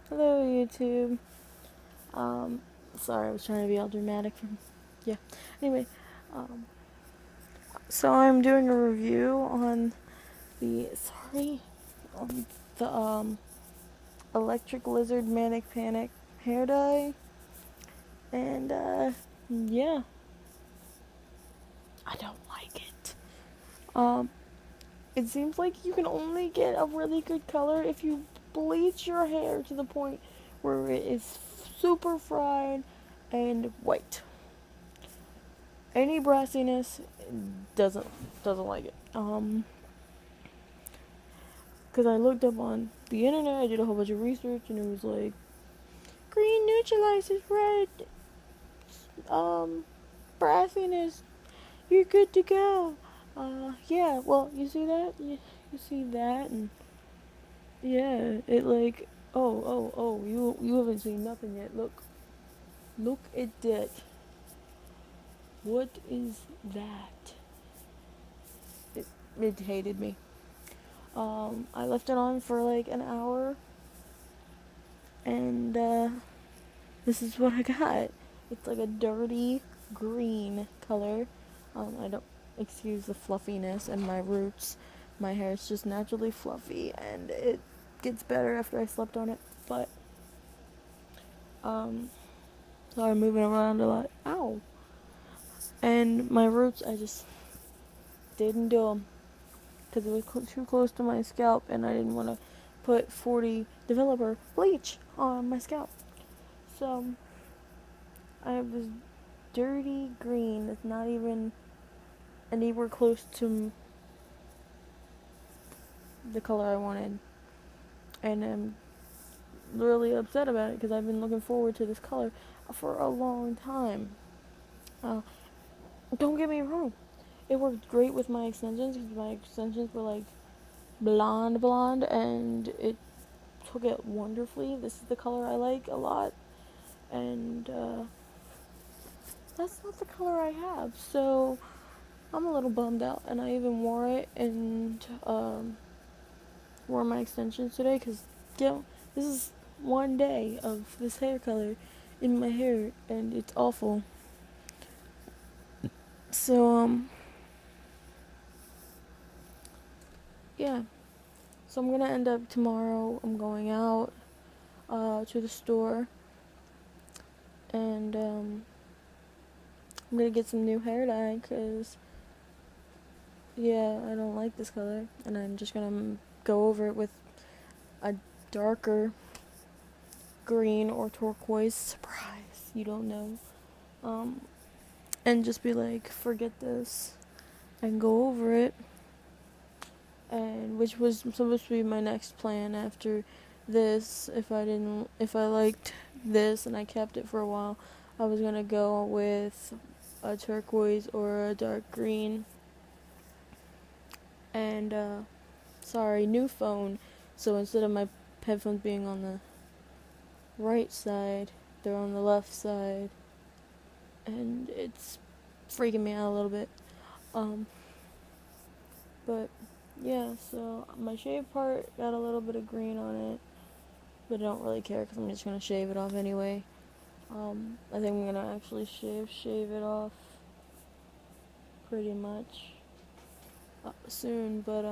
Hello, YouTube. Sorry, I was trying to be all dramatic. Yeah. Anyway, um, so I'm doing a review on the on the Electric Lizard Manic Panic hair dye, and yeah, I don't like it. Um, it seems like you can only get a really good color if you bleach your hair to the point where it is super fried and white. Any brassiness doesn't doesn't like it. Because I looked up on the internet, I did a whole bunch of research, and it was like green neutralizes red, brassiness. You're good to go. Yeah. Well, you see that? You see that, and yeah, it like oh. You haven't seen nothing yet. Look at that. What is that? It it hated me. I left it on for like an hour, and this is what I got. It's like a dirty green color. I don't excuse the fluffiness and my roots. My hair is just naturally fluffy, and it gets better after I slept on it. But sorry, I'm moving around a lot. Ow! And my roots, I just didn't do them because it was too close to my scalp, and I didn't want to put 40 developer bleach on my scalp. So I have this dirty green that's not even anywhere close to the color I wanted, and I'm really upset about it because I've been looking forward to this color for a long time. Uh, don't get me wrong, it worked great with my extensions because my extensions were like blonde, and it took it wonderfully. This is the color I like a lot, and that's not the color I have, so I'm a little bummed out. And I even wore it and wore my extensions today because, you know, this is one day of this hair color in my hair, and it's awful. So yeah. So I'm gonna end up tomorrow. I'm going out to the store, and I'm gonna get some new hair dye because yeah, I don't like this color, and I'm just gonna go over it with a darker green or turquoise. Surprise, you don't know. Um, and just be like, forget this, and go over it. And which was supposed to be my next plan after this. If I liked this and I kept it for a while, I was gonna go with a turquoise or a dark green. And sorry, new phone. So instead of my headphones being on the right side, they're on the left side, and it's freaking me out a little bit. But yeah, so my shave part got a little bit of green on it, but I don't really care because I'm just gonna shave it off anyway. I think I'm gonna actually shave it off pretty much soon, but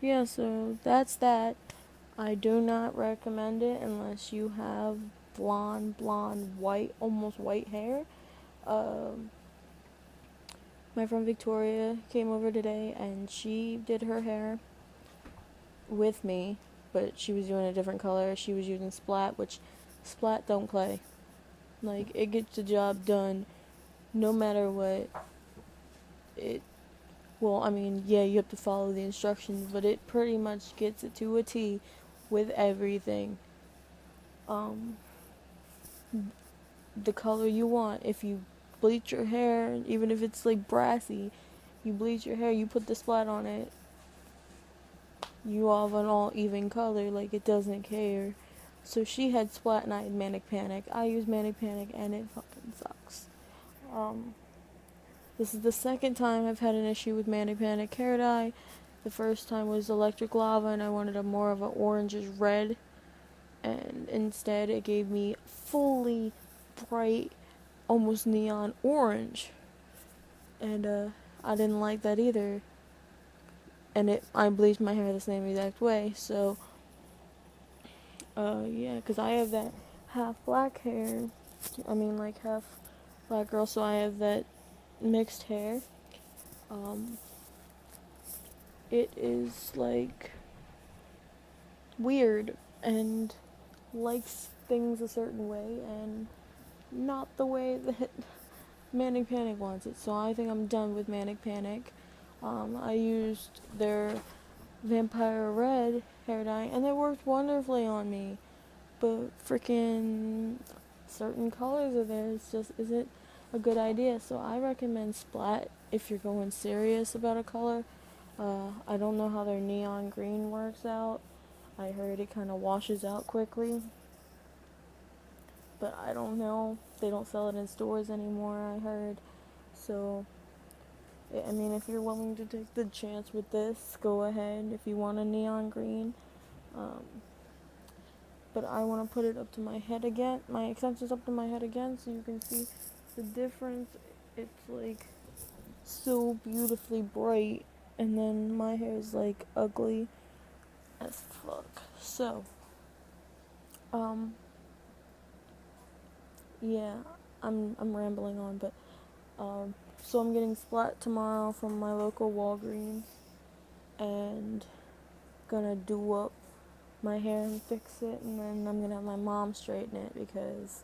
yeah, so that's that. I do not recommend it unless you have blonde, white, almost white hair. Um, my friend Victoria came over today and she did her hair with me, but she was doing a different color. She was using Splat, which Splat don't play. Like, it gets the job done no matter what. Well, I mean, yeah, you have to follow the instructions, but it pretty much gets it to a T with everything. The color you want. If you bleach your hair, even if it's like brassy, you bleach your hair, you put the Splat on it, you have an all even color, like it doesn't care. So she had Splat and I had Manic Panic. I use Manic Panic and it fucking sucks. This is the second time I've had an issue with Manic Panic hair dye. The first time was Electric Lava, and I wanted a more of an orangish red and instead it gave me fully bright, almost neon orange, and I didn't like that either. And I bleached my hair the same exact way, so yeah, because I have that half black hair, like half black girl, so I have that mixed hair. It is like weird and likes things a certain way and not the way that Manic Panic wants it. So I think I'm done with Manic Panic. I used their Vampire Red hair dye and it worked wonderfully on me. But freaking certain colors of theirs just isn't a good idea. So I recommend Splat if you're going serious about a color. I don't know how their neon green works out. I heard it kind of washes out quickly. But I don't know. They don't sell it in stores anymore, I heard. So, if you're willing to take the chance with this, go ahead if you want a neon green. But I want to put it up to my head again. My extensions up to my head again so you can see the difference. It's like so beautifully bright. And then my hair is like ugly as fuck. So, yeah, I'm rambling on, but so I'm getting Splat tomorrow from my local Walgreens, and gonna do up my hair and fix it, and then I'm gonna have my mom straighten it because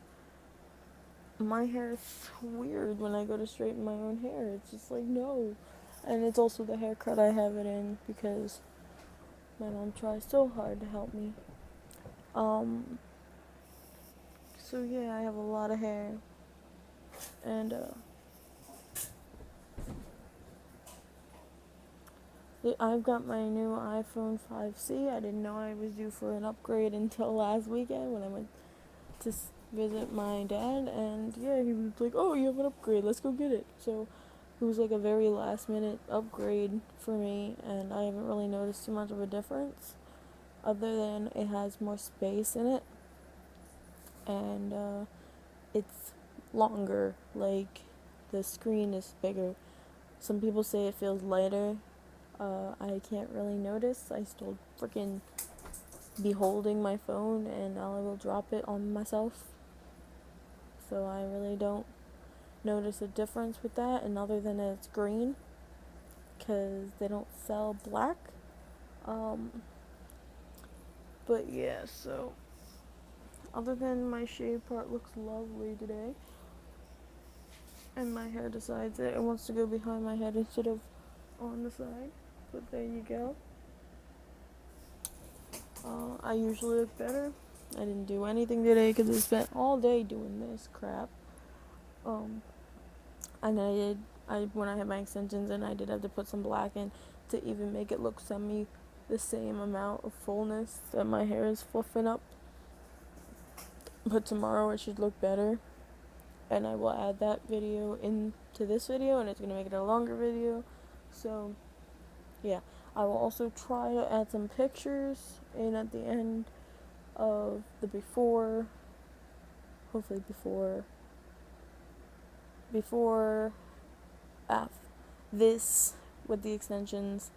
my hair is weird when I go to straighten my own hair. It's just like no, and it's also the haircut I have it in because my mom tries so hard to help me. So yeah, I have a lot of hair, and I've got my new iPhone 5C. I didn't know I was due for an upgrade until last weekend when I went to visit my dad, and yeah, he was like, "Oh, you have an upgrade, let's go get it." So it was like a very last minute upgrade for me, and I haven't really noticed too much of a difference other than it has more space in it, and it's longer, like the screen is bigger. Some people say it feels lighter. I can't really notice. I still freaking be holding my phone and I will drop it on myself. So I really don't notice a difference with that, and other than it's green, because they don't sell black. But yeah, so other than my shave part looks lovely today, and my hair decides that it wants to go behind my head instead of on the side. But there you go. I usually look better. I didn't do anything today because I spent all day doing this crap. And when I had my extensions in, I did have to put some black in to even make it look the same amount of fullness that my hair is fluffing up. But tomorrow it should look better, and I will add that video into this video, and it's going to make it a longer video. So yeah, I will also try to add some pictures in at the end of the before, hopefully before this with the extensions,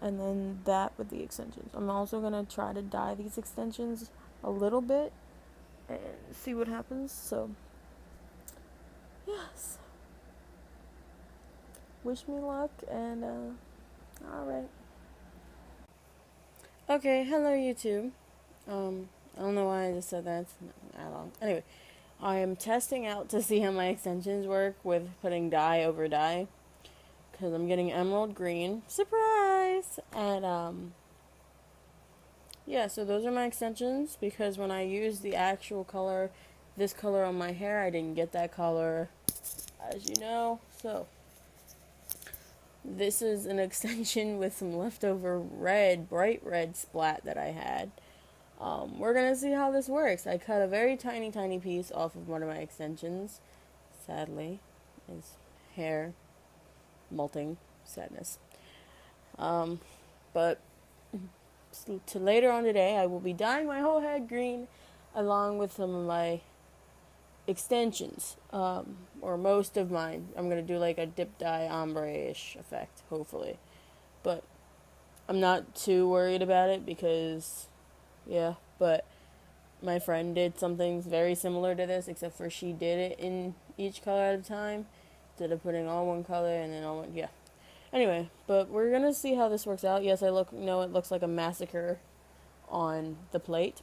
and then that with the extensions. I'm also going to try to dye these extensions a little bit and see what happens. So yes, wish me luck, and alright. Okay, hello YouTube. I don't know why I just said that. It's not that long. Anyway, I am testing out to see how my extensions work with putting dye over dye, because I'm getting emerald green. Surprise! And yeah, so those are my extensions, because when I use the actual color, this color on my hair, I didn't get that color, as you know. So this is an extension with some leftover bright red splat that I had. We're gonna see how this works. I cut a very tiny piece off of one of my extensions. Sadly, is hair molting sadness. But to later on today, I will be dyeing my whole head green. along with some of my extensions, or most of mine. I'm going to do like a dip dye ombre-ish effect, hopefully. But I'm not too worried about it because, yeah, but my friend did something very similar to this, except for she did it in each color at a time, instead of putting all one color and then all one, yeah. Anyway, but we're going to see how this works out. Yes, it looks like a massacre on the plate,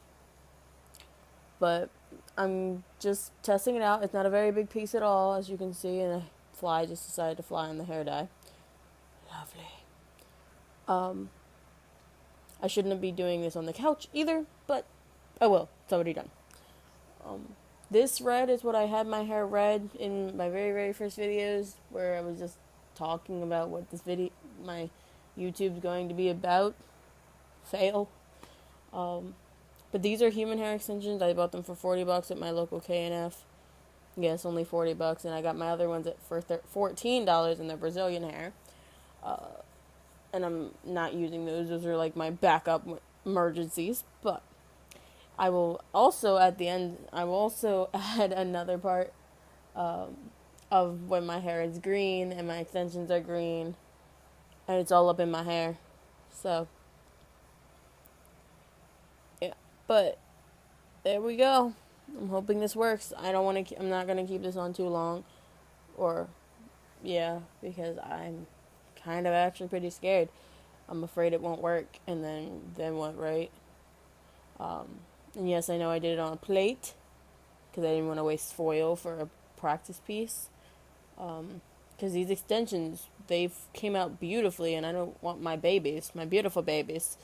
but I'm just testing it out. It's not a very big piece at all, as you can see, and a fly just decided to fly on the hair dye. Lovely. I shouldn't be doing this on the couch either, but oh well, it's already done. This red is what I had my hair red in my very, very first videos, where I was just talking about what my YouTube's going to be about. Fail. But these are human hair extensions. I bought them for $40 at my local K&F. Yes, only $40, and I got my other ones for $14, and they're Brazilian hair. And I'm not using those. Those are like my backup emergencies. But I will also, at the end, add another part of when my hair is green and my extensions are green. And it's all up in my hair. So, yeah. But, there we go. I'm hoping this works. I'm not going to keep this on too long. Because I'm kind of actually pretty scared. I'm afraid it won't work, and then what, right? And yes, I know I did it on a plate, because I didn't want to waste foil for a practice piece. Because these extensions, they came out beautifully, and I don't want my beautiful babies,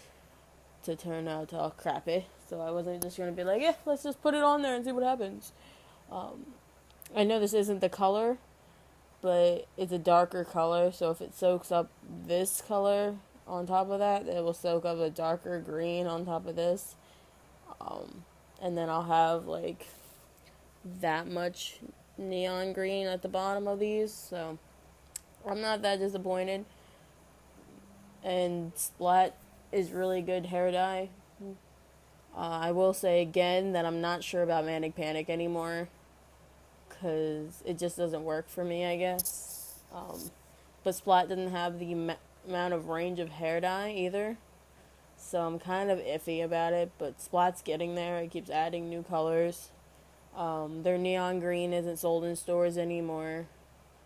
to turn out all crappy. So I wasn't just going to be like, yeah, let's just put it on there and see what happens. I know this isn't the color, but it's a darker color, so if it soaks up this color on top of that, it will soak up a darker green on top of this. And then I'll have like that much neon green at the bottom of these, so I'm not that disappointed. And Splat is really good hair dye. I will say again that I'm not sure about Manic Panic anymore, because it just doesn't work for me, I guess. But Splat didn't have the amount of range of hair dye either, so I'm kind of iffy about it, but Splat's getting there. It keeps adding new colors. Their neon green isn't sold in stores anymore.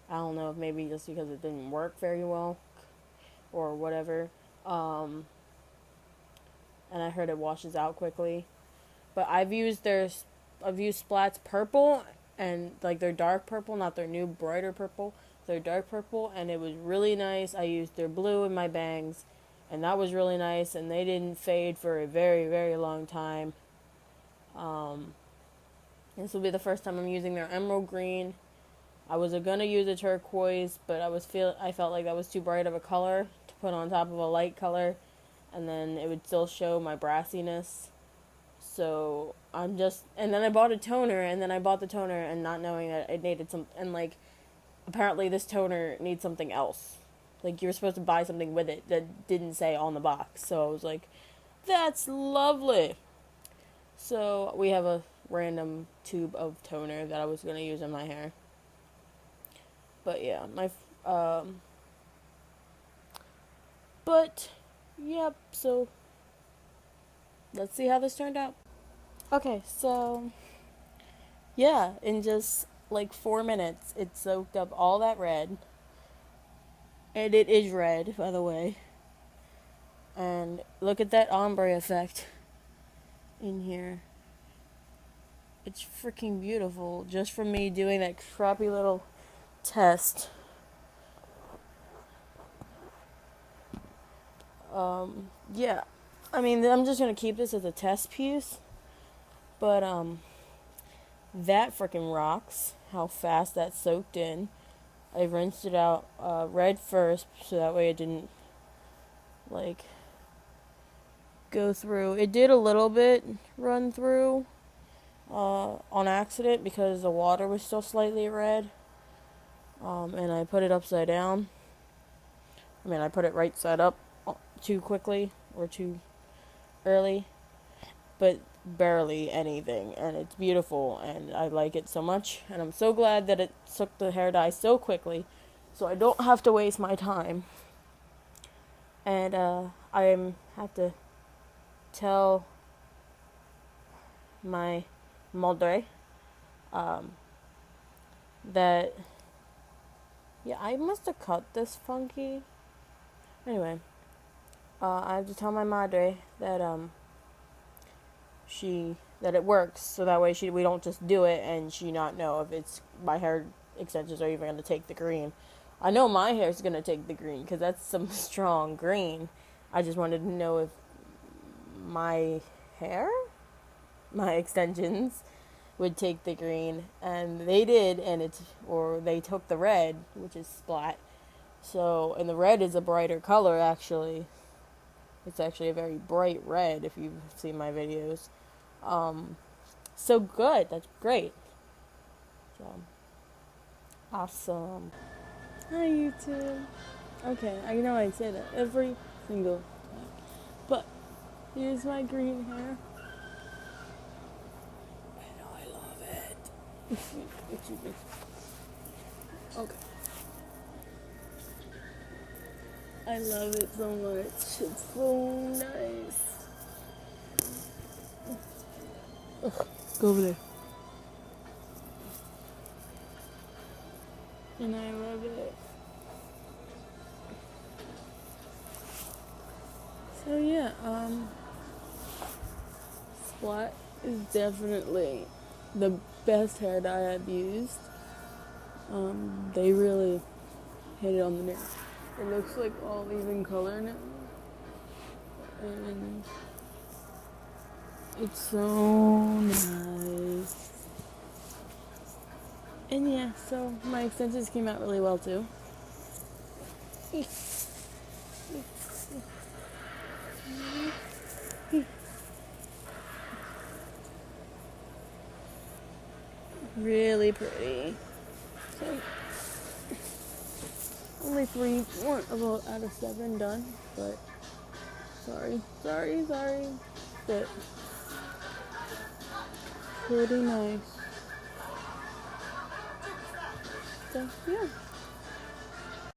I don't know if maybe just because it didn't work very well or whatever. And I heard it washes out quickly. But I've used Splat's purple, and like their dark purple, not their new brighter purple, their dark purple, and it was really nice. I used their blue in my bangs, and that was really nice, and they didn't fade for a very, very long time. This will be the first time I'm using their emerald green. I was gonna use a turquoise, but I felt like that was too bright of a color to put on top of a light color, and then it would still show my brassiness. So and then I bought a toner, and then I bought the toner and not knowing that it needed and like, apparently this toner needs something else. Like, you were supposed to buy something with it that didn't say on the box. So I was like, that's lovely. So we have a random tube of toner that I was going to use in my hair. But yeah, yep, so let's see how this turned out. Okay, so yeah, in just like 4 minutes, it soaked up all that red. And it is red, by the way. And look at that ombre effect in here. It's freaking beautiful, just from me doing that crappy little test. Yeah. I mean, I'm just gonna keep this as a test piece. But, that freaking rocks. How fast that soaked in. I rinsed it out red first, so that way it didn't, like, go through. It did a little bit run through on accident because the water was still slightly red. And I put it upside down. I put it right side up too quickly or too early. But barely anything, and it's beautiful, and I like it so much, and I'm so glad that it took the hair dye so quickly, so I don't have to waste my time. And I have to tell my mother that, yeah, I must have cut this funky. Anyway, I have to tell my madre that that it works, so that way we don't just do it and she not know if it's my hair extensions are even gonna take the green. I know my hair's gonna take the green because that's some strong green. I just wanted to know if my hair, my extensions, would take the green, and they did, and they took the red, which is splat. So, and the red is a brighter color actually. It's actually a very bright red if you've seen my videos. So good. That's great. So awesome. Hi YouTube. Okay, I know I say that every single time, but here's my green hair. I know I love it. Excuse me. Okay. I love it so much. It's so nice. Ugh, go over there. And I love it. So yeah, Splat is definitely the best hair dye I've used. They really hit it on the nail. It looks like all even color now. And it's so nice. And yeah, so my extensions came out really well too. Really pretty. So, only 3 more out of 7 done, but sorry. But pretty nice. So yeah.